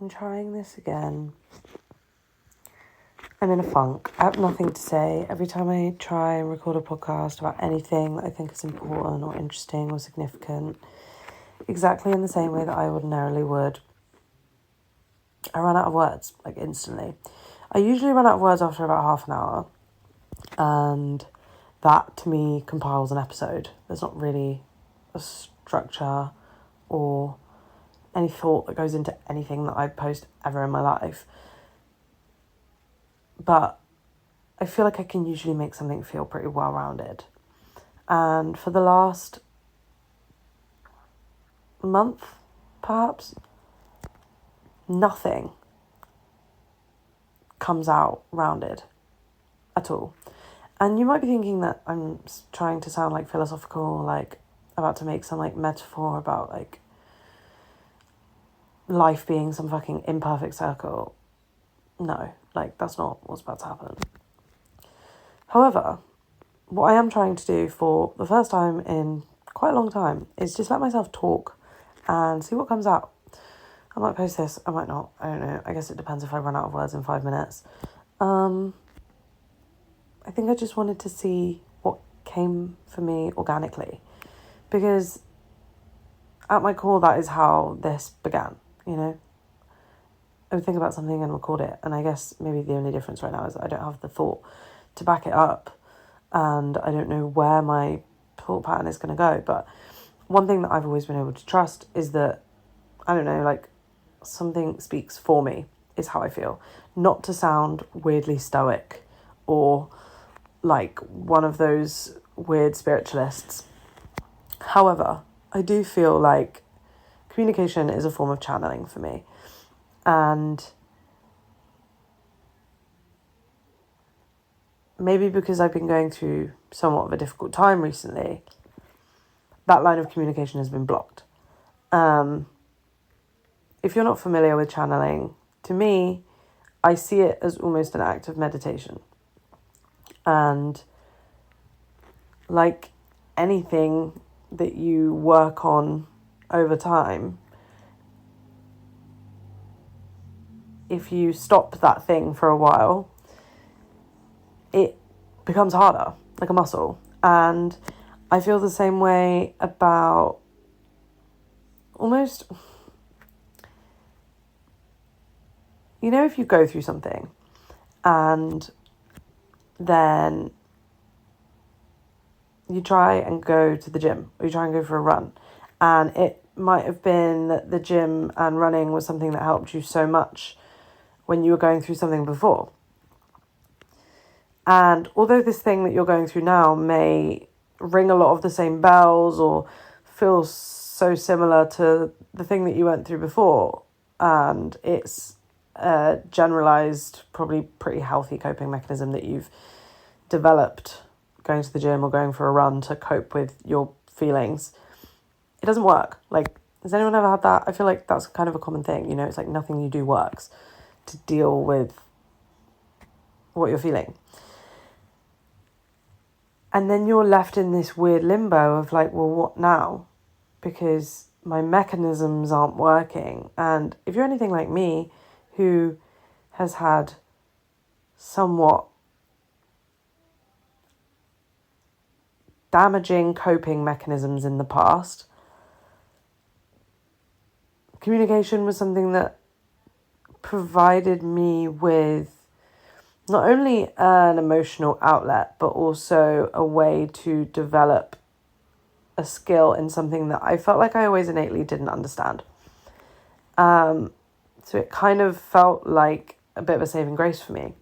I'm trying this again. I'm in a funk. I have nothing to say. Every time I try and record a podcast about anything that I think is important or interesting or significant, exactly in the same way that I ordinarily would, I run out of words, like instantly. I usually run out of words after about half an hour, and that to me compiles an episode. There's not really a structure or any thought that goes into anything that I post ever in my life. But I feel like I can usually make something feel pretty well-rounded. And for the last month, perhaps, nothing comes out rounded at all. And you might be thinking that I'm trying to sound like philosophical, like about to make some like metaphor about like life being some fucking imperfect circle. No, like that's not what's about to happen. However, what I am trying to do for the first time in quite a long time is just let myself talk and see what comes out. I might post this, I might not, I don't know. I guess it depends if I run out of words in 5 minutes. I think I just wanted to see what came for me organically, because at my core, that is how this began, you know? I would think about something and record it, and I guess maybe the only difference right now is that I don't have the thought to back it up, and I don't know where my thought pattern is going to go. But one thing that I've always been able to trust is that, I don't know, like, something speaks for me, is how I feel. Not to sound weirdly stoic or like one of those weird spiritualists. However, I do feel like communication is a form of channeling for me. And maybe because I've been going through somewhat of a difficult time recently, that line of communication has been blocked. If you're not familiar with channeling, to me, I see it as almost an act of meditation. And like anything that you work on over time, if you stop that thing for a while, it becomes harder, like a muscle. And I feel the same way about almost, you know, if you go through something and then you try and go to the gym or you try and go for a run, and it might have been that the gym and running was something that helped you so much when you were going through something before. And although this thing that you're going through now may ring a lot of the same bells or feel so similar to the thing that you went through before, and it's a generalized, probably pretty healthy coping mechanism that you've developed going to the gym or going for a run to cope with your feelings, it doesn't work. Like, has anyone ever had that? I feel like that's kind of a common thing, you know, it's like nothing you do works to deal with what you're feeling. And then you're left in this weird limbo of like, well, what now? Because my mechanisms aren't working. And if you're anything like me, who has had somewhat damaging coping mechanisms in the past, communication was something that provided me with not only an emotional outlet, but also a way to develop a skill in something that I felt like I always innately didn't understand. So it kind of felt like a bit of a saving grace for me.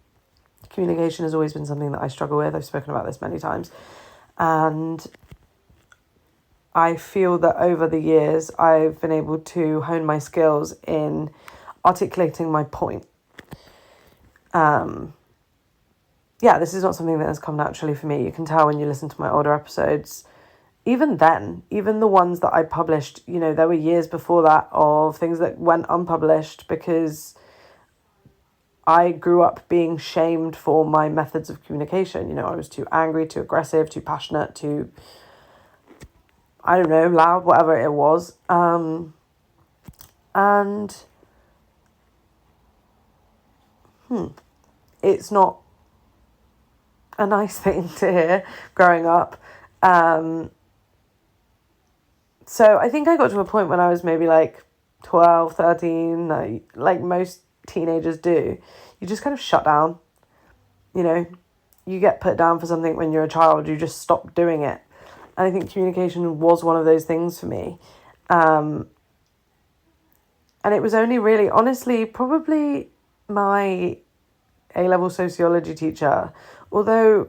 Communication has always been something that I struggle with. I've spoken about this many times. And I feel that over the years, I've been able to hone my skills in articulating my point. This is not something that has come naturally for me. You can tell when you listen to my older episodes. Even then, even the ones that I published, you know, there were years before that of things that went unpublished because I grew up being shamed for my methods of communication. You know, I was too angry, too aggressive, too passionate, too, I don't know, loud, whatever it was. And it's not a nice thing to hear growing up. So I think I got to a point when I was maybe like 12, 13, like most teenagers do. You just kind of shut down, you know. You get put down for something when you're a child, you just stop doing it. And I think communication was one of those things for me. And it was only really, honestly, probably my A-level sociology teacher, although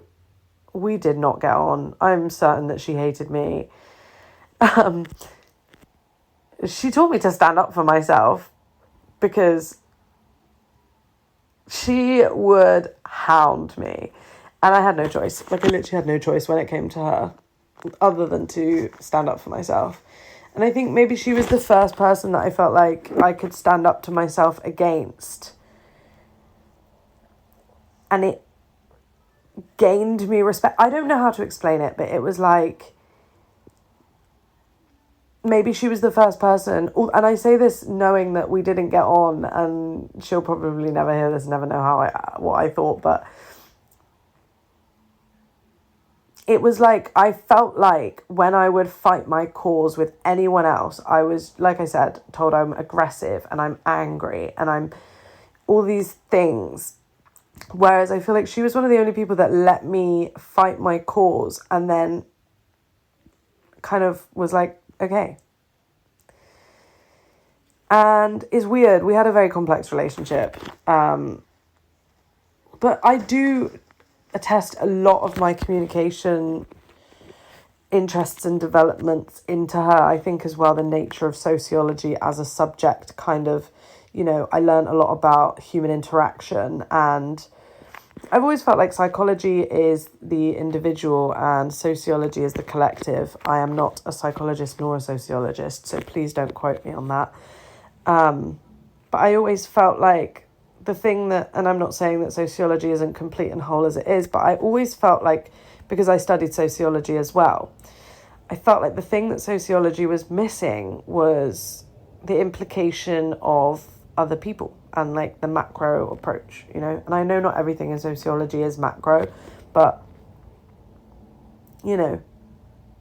we did not get on. I'm certain that she hated me. She taught me to stand up for myself because she would hound me. And I had no choice. Like, I literally had no choice when it came to her other than to stand up for myself. And I think maybe she was the first person that I felt like I could stand up to myself against. And it gained me respect. I don't know how to explain it, but it was like, maybe she was the first person, and I say this knowing that we didn't get on, and she'll probably never hear this, never know what I thought, but it was like, I felt like when I would fight my cause with anyone else, I was, like I said, told I'm aggressive and I'm angry and I'm all these things. Whereas I feel like she was one of the only people that let me fight my cause and then kind of was like, okay. And it's weird. We had a very complex relationship. But I do attest a lot of my communication interests and developments into her. I think as well the nature of sociology as a subject kind of, you know, I learned a lot about human interaction, and I've always felt like psychology is the individual and sociology is the collective. I am not a psychologist nor a sociologist, so please don't quote me on that. But I always felt like the thing that, and I'm not saying that sociology isn't complete and whole as it is, but I always felt like, because I studied sociology as well, I felt like the thing that sociology was missing was the implication of other people and like the macro approach, you know. And I know not everything in sociology is macro, but, you know,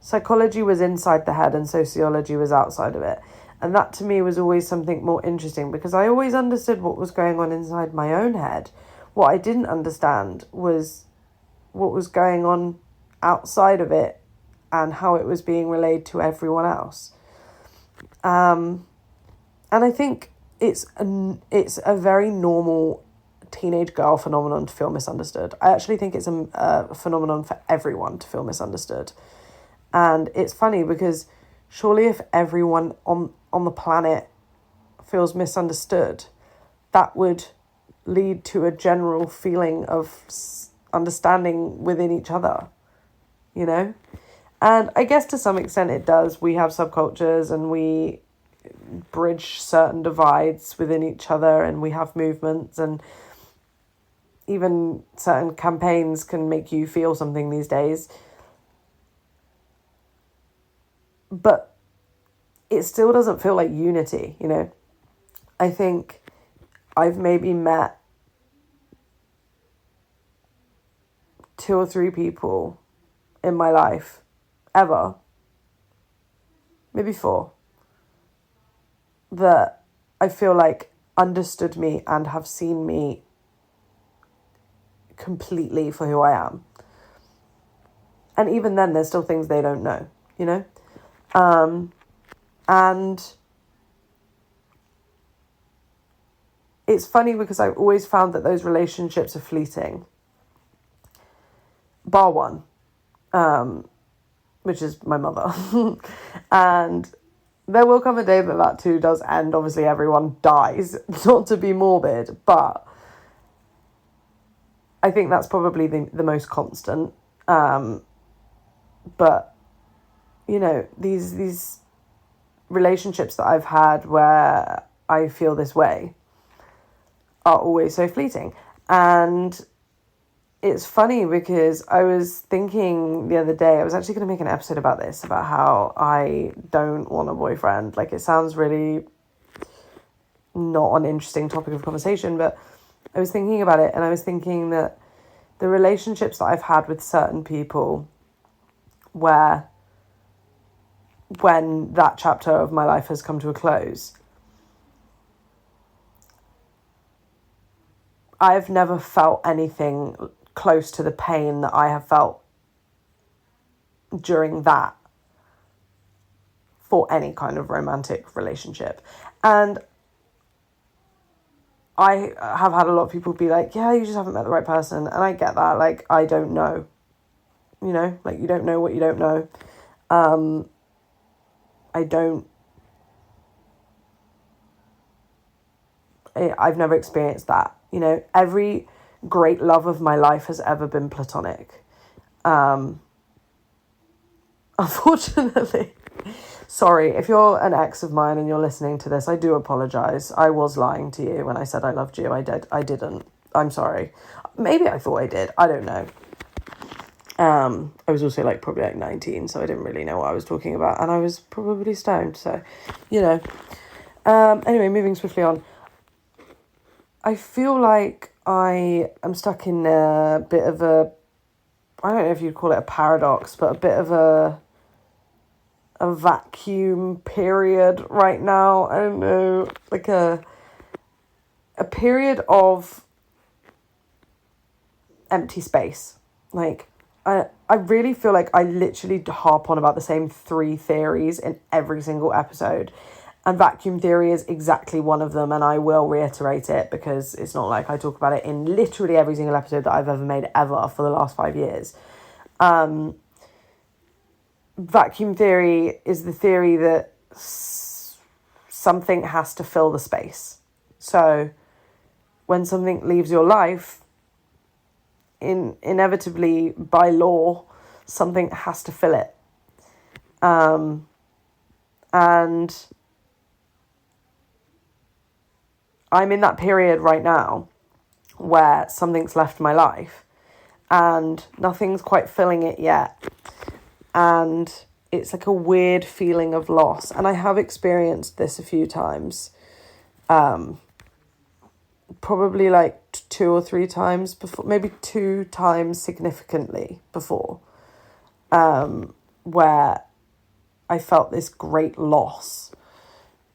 psychology was inside the head and sociology was outside of it. And that to me was always something more interesting, because I always understood what was going on inside my own head. What I didn't understand was what was going on outside of it and how it was being relayed to everyone else. And I think it's a very normal teenage girl phenomenon to feel misunderstood. I actually think it's a phenomenon for everyone to feel misunderstood. And it's funny because surely if everyone on the planet feels misunderstood, that would lead to a general feeling of understanding within each other, you know? And I guess to some extent it does. We have subcultures and we bridge certain divides within each other, and we have movements, and even certain campaigns can make you feel something these days. But it still doesn't feel like unity, you know. I think I've maybe met 2 or 3 people in my life, ever, maybe 4, that I feel like understood me and have seen me completely for who I am. And even then, there's still things they don't know, you know? And it's funny because I've always found that those relationships are fleeting. Bar one, which is my mother. And there will come a day that too does end. Obviously, everyone dies, not to be morbid, but I think that's probably the most constant. But, you know, these relationships that I've had where I feel this way are always so fleeting. And it's funny because I was thinking the other day, I was actually going to make an episode about this, about how I don't want a boyfriend. Like, it sounds really not an interesting topic of conversation, but I was thinking about it, and I was thinking that the relationships that I've had with certain people where when that chapter of my life has come to a close, I've never felt anything close to the pain that I have felt during that for any kind of romantic relationship. And I have had a lot of people be like, yeah, you just haven't met the right person. And I get that. Like, I don't know. You know, like, you don't know what you don't know. I've never experienced that. You know, every great love of my life has ever been platonic. Unfortunately. Sorry, if you're an ex of mine and you're listening to this, I do apologise. I was lying to you when I said I loved you. I didn't. I'm sorry. Maybe I thought I did. I don't know. I was also probably 19, so I didn't really know what I was talking about. And I was probably stoned, so, you know. Anyway, moving swiftly on. I feel like I am stuck in a bit of a, I don't know if you'd call it a paradox, but a bit of a vacuum period right now. I don't know, like a period of empty space. Like, I really feel like I literally harp on about the same 3 theories in every single episode. And vacuum theory is exactly one of them, and I will reiterate it because it's not like I talk about it in literally every single episode that I've ever made ever for the last 5 years. Vacuum theory is the theory that something has to fill the space. So when something leaves your life, inevitably, by law, something has to fill it. And I'm in that period right now where something's left my life and nothing's quite filling it yet. And it's like a weird feeling of loss. And I have experienced this a few times. Probably 2 or 3 times before, maybe 2 times significantly before, where I felt this great loss.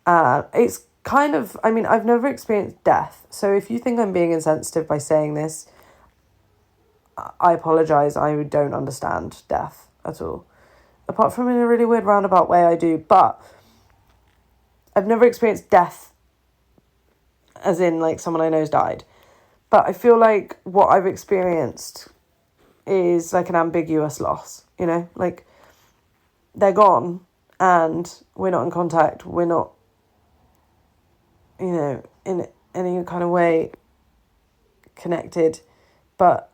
It's kind of, I mean, I've never experienced death. So if you think I'm being insensitive by saying this, I apologise. I don't understand death at all. Apart from in a really weird roundabout way, I do. But I've never experienced death as in someone I know's died. But I feel like what I've experienced is an ambiguous loss, you know? They're gone and we're not in contact. We're not, you know, in any kind of way connected. But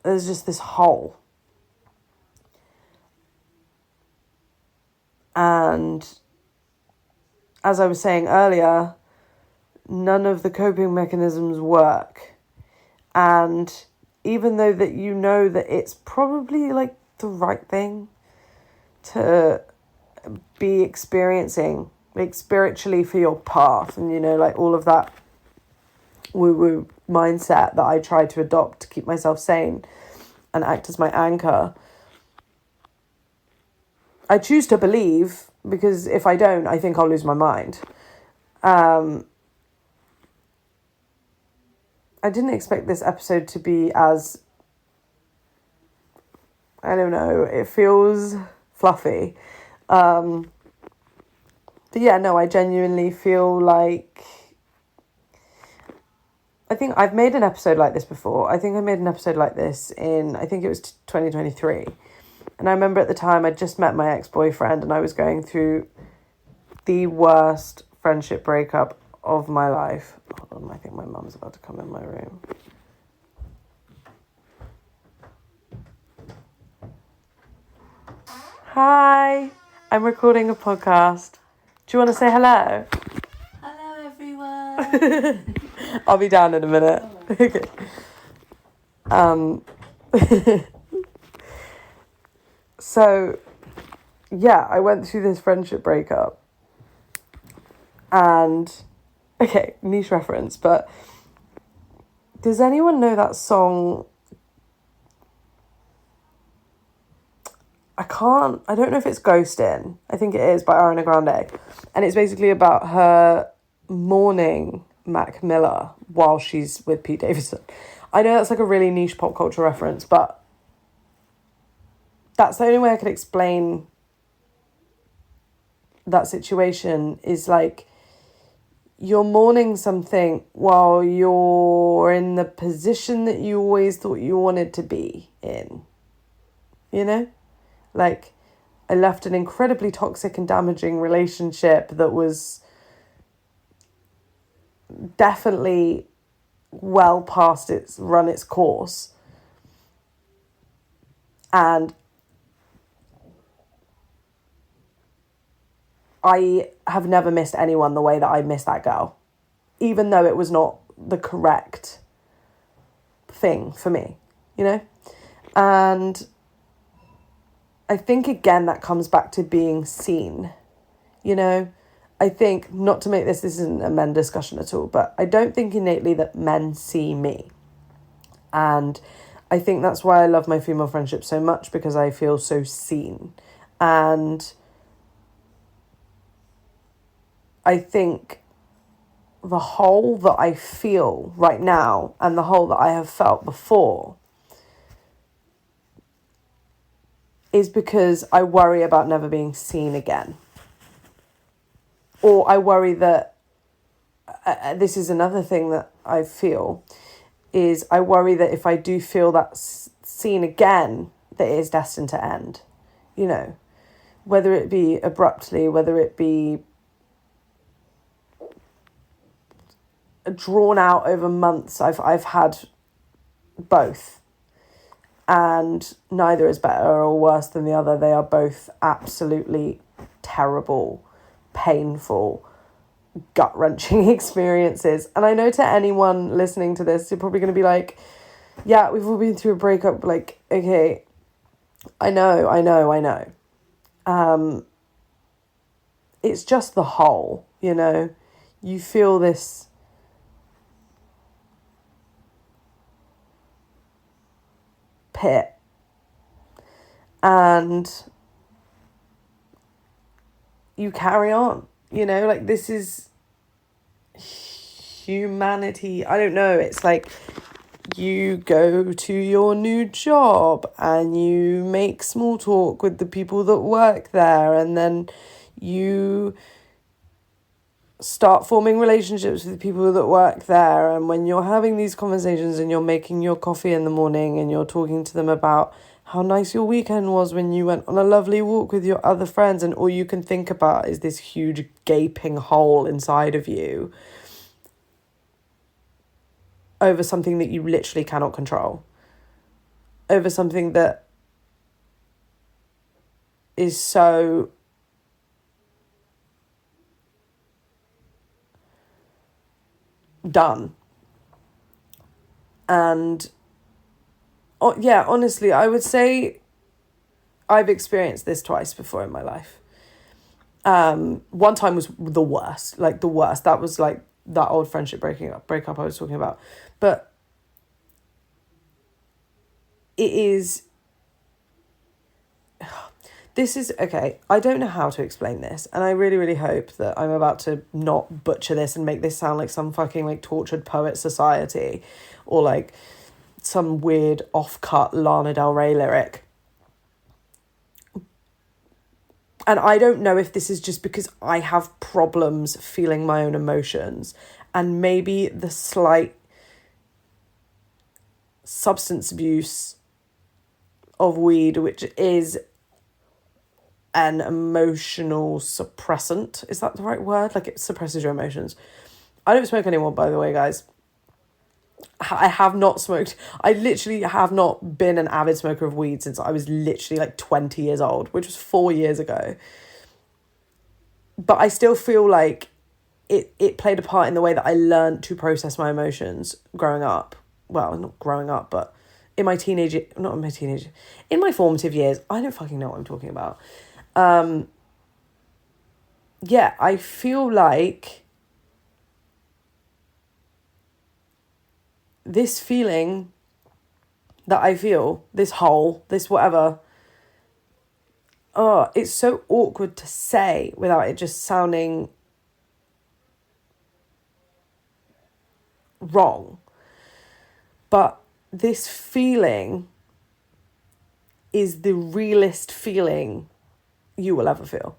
there's just this hole. And as I was saying earlier, none of the coping mechanisms work. And even though that you know that it's probably the right thing to be experiencing, spiritually for your path, and, you know, all of that woo-woo mindset that I try to adopt to keep myself sane and act as my anchor, I choose to believe, because if I don't, I think I'll lose my mind. I didn't expect this episode to be as, I don't know, it feels fluffy. But yeah, no, I genuinely feel like, I think I've made an episode like this before. I think I made an episode like this in, I think it was 2023. And I remember at the time I'd just met my ex-boyfriend and I was going through the worst friendship breakup of my life. Hold on, I think my mum's about to come in my room. Hi, I'm recording a podcast. Do you want to say hello? Hello, everyone. I'll be down in a minute. Okay. So, yeah, I went through this friendship breakup. And, okay, niche reference, but does anyone know that song? I don't know if it's Ghostin'. I think it is, by Ariana Grande. And it's basically about her mourning Mac Miller while she's with Pete Davidson. I know that's like a really niche pop culture reference, but that's the only way I could explain that situation, is like, you're mourning something while you're in the position that you always thought you wanted to be in. You know? Like, I left an incredibly toxic and damaging relationship that was definitely well past its course. And I have never missed anyone the way that I missed that girl, even though it was not the correct thing for me, you know? And I think, again, that comes back to being seen, you know? I think, not to make this isn't a men discussion at all, but I don't think innately that men see me. And I think that's why I love my female friendships so much, because I feel so seen. And I think the hole that I feel right now and the hole that I have felt before is because I worry about never being seen again. Or I worry that, this is another thing that I feel, is I worry that if I do feel that seen again, that it is destined to end. You know, whether it be abruptly, whether it be drawn out over months. I've had both. And neither is better or worse than the other. They are both absolutely terrible, painful, gut-wrenching experiences. And I know, to anyone listening to this, you're probably going to be like, yeah, we've all been through a breakup. Like, okay, I know. It's just the whole, you know. You feel this pit, and you carry on, you know, like, this is humanity. I don't know, it's like you go to your new job and you make small talk with the people that work there, and then you start forming relationships with the people that work there. And when you're having these conversations and you're making your coffee in the morning and you're talking to them about how nice your weekend was when you went on a lovely walk with your other friends, and all you can think about is this huge gaping hole inside of you over something that you literally cannot control, over something that is so done. And yeah, honestly, I would say I've experienced this twice before in my life. One time was the worst. That was like that old friendship breakup I was talking about. But it is, this is, okay, I don't know how to explain this, and I really, really hope that I'm about to not butcher this and make this sound like some fucking, like, tortured poet society, or like some weird off-cut Lana Del Rey lyric. And I don't know if this is just because I have problems feeling my own emotions, and maybe the slight substance abuse of weed, which is an emotional suppressant. Is that the right word? Like, it suppresses your emotions. I don't smoke anymore, by the way, guys. I have not smoked. I literally have not been an avid smoker of weed since I was literally like 20 years old, which was 4 years ago. But I still feel like it played a part in the way that I learned to process my emotions growing up. Well, not growing up, but in my formative years. I don't fucking know what I'm talking about. Yeah, I feel like this feeling that I feel, this hole, this whatever, oh, it's so awkward to say without it just sounding wrong. But this feeling is the realest feeling you will ever feel.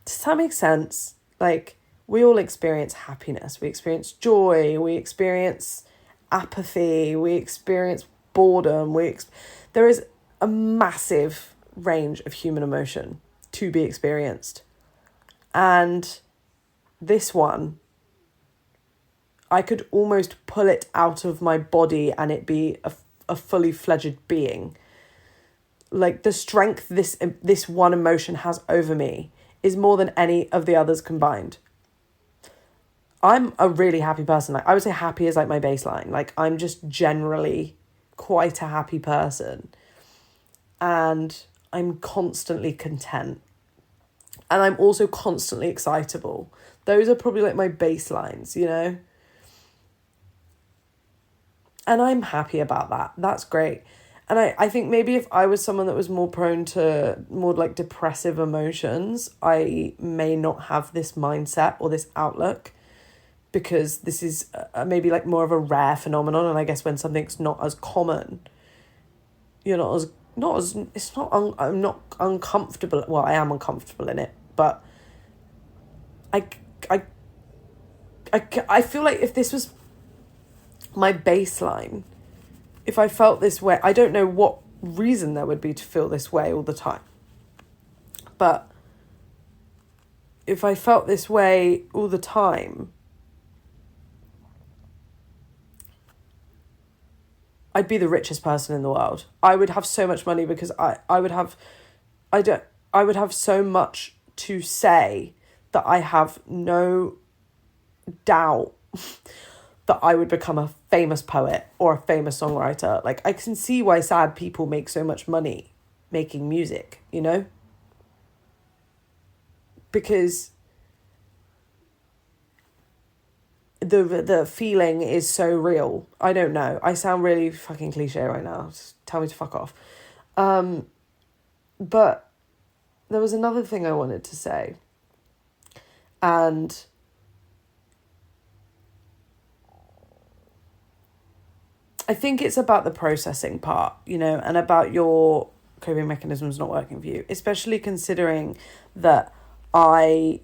Does that make sense? Like, we all experience happiness, we experience joy, we experience apathy, we experience boredom, there is a massive range of human emotion to be experienced. And this one, I could almost pull it out of my body and it be a fully fledged being. Like, the strength this one emotion has over me is more than any of the others combined. I'm a really happy person. Like, I would say happy is like my baseline. Like, I'm just generally quite a happy person. And I'm constantly content. And I'm also constantly excitable. Those are probably like my baselines, you know? And I'm happy about that. That's great. And I think maybe if I was someone that was more prone to more like depressive emotions, I may not have this mindset or this outlook, because this is maybe like more of a rare phenomenon. And I guess when something's not as common, you're I'm not uncomfortable. Well, I am uncomfortable in it, but I feel like if this was my baseline, if I felt this way, I don't know what reason there would be to feel this way all the time. But if I felt this way all the time, I'd be the richest person in the world. I would have so much money because I would have so much to say that I have no doubt that I would become a famous poet or a famous songwriter. Like, I can see why sad people make so much money making music, you know? Because the feeling is so real. I don't know. I sound really fucking cliche right now. Just tell me to fuck off. But there was another thing I wanted to say. And I think it's about the processing part, you know, and about your coping mechanisms not working for you, especially considering that I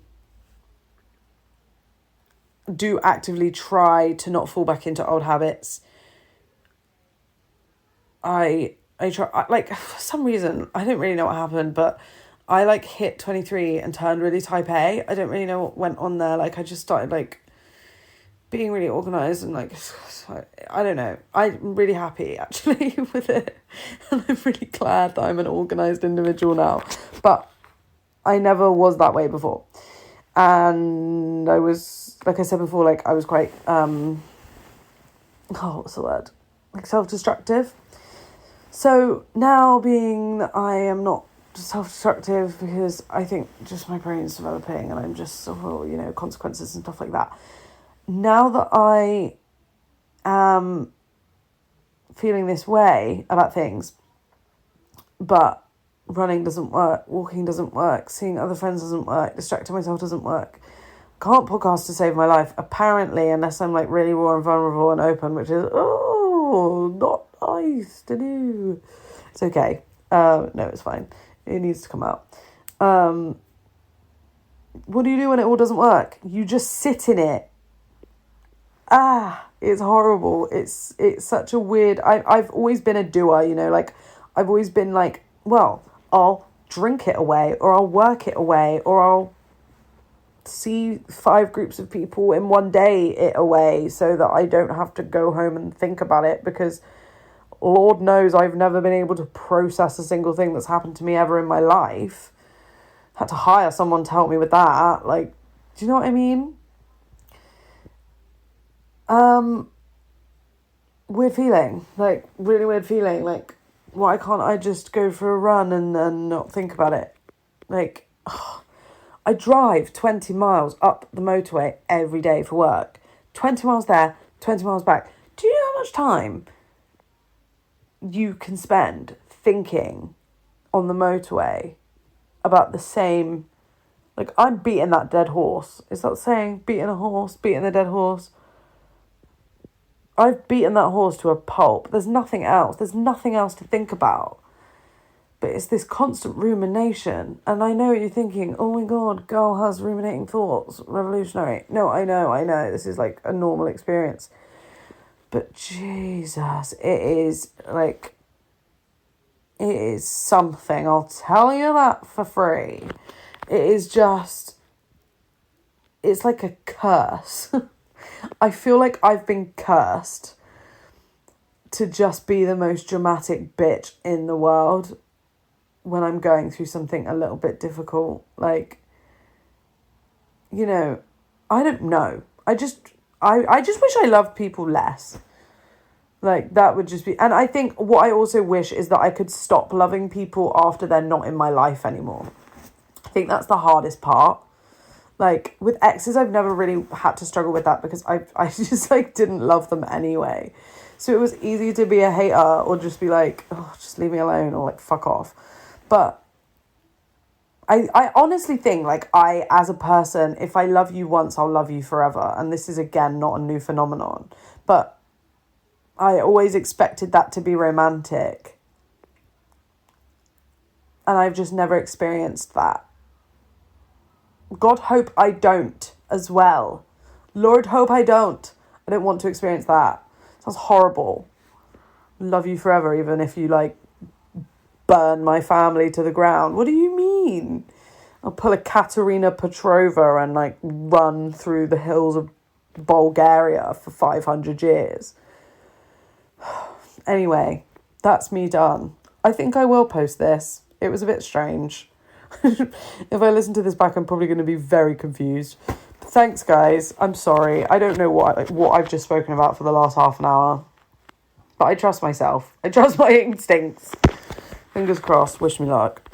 do actively try to not fall back into old habits. I try, like, for some reason, I don't really know what happened, but I like hit 23 and turned really type A. I don't really know what went on there. Like, I just started like being really organised and like, I don't know. I'm really happy actually with it. And I'm really glad that I'm an organised individual now. But I never was that way before. And I was, like I said before, like I was quite, what's the word? Like self-destructive. So now, being that I am not self-destructive because I think just my brain's developing and I'm just sort of, you know, consequences and stuff like that. Now that I am feeling this way about things, but running doesn't work, walking doesn't work, seeing other friends doesn't work, distracting myself doesn't work, can't podcast to save my life, apparently, unless I'm like really raw and vulnerable and open, which is, not nice to do. It's okay. No, it's fine. It needs to come out. What do you do when it all doesn't work? You just sit in it. It's horrible. It's such a weird, I've always been a doer, you know, like I've always been like, well, I'll drink it away, or I'll work it away, or I'll see 5 groups of people in one day it away so that I don't have to go home and think about it, because Lord knows I've never been able to process a single thing that's happened to me ever in my life. Had to hire someone to help me with that. Like, do you know what I mean? Weird feeling, like really weird feeling, like why can't I just go for a run and not think about it? Like, I drive 20 miles up the motorway every day for work. 20 miles there, 20 miles back. Do you know much time you can spend thinking on the motorway about the same, like, I'm beating that dead horse. Is that saying beating a horse, beating the dead horse? I've beaten that horse to a pulp. There's nothing else. There's nothing else to think about. But it's this constant rumination. And I know what you're thinking, oh my God, girl has ruminating thoughts. Revolutionary. No, I know. This is like a normal experience. But Jesus, it is something. I'll tell you that for free. It is just, it's like a curse. I feel like I've been cursed to just be the most dramatic bitch in the world when I'm going through something a little bit difficult. Like, you know, I don't know. I just wish I loved people less. Like, that would just be... And I think what I also wish is that I could stop loving people after they're not in my life anymore. I think that's the hardest part. Like, with exes, I've never really had to struggle with that because I just, like, didn't love them anyway. So it was easy to be a hater or just be like, oh, just leave me alone or, like, fuck off. But I honestly think, like, I, as a person, if I love you once, I'll love you forever. And this is, again, not a new phenomenon. But I always expected that to be romantic. And I've just never experienced that. God hope I don't as well. Lord hope I don't. I don't want to experience that. Sounds horrible. Love you forever, even if you, like, burn my family to the ground. What do you mean? I'll pull a Katerina Petrova and, like, run through the hills of Bulgaria for 500 years. Anyway, that's me done. I think I will post this. It was a bit strange. If I listen to this back, I'm probably going to be very confused. Thanks, guys. I'm sorry. I don't know what I've just spoken about for the last half an hour. But I trust myself. I trust my instincts. Fingers crossed. Wish me luck.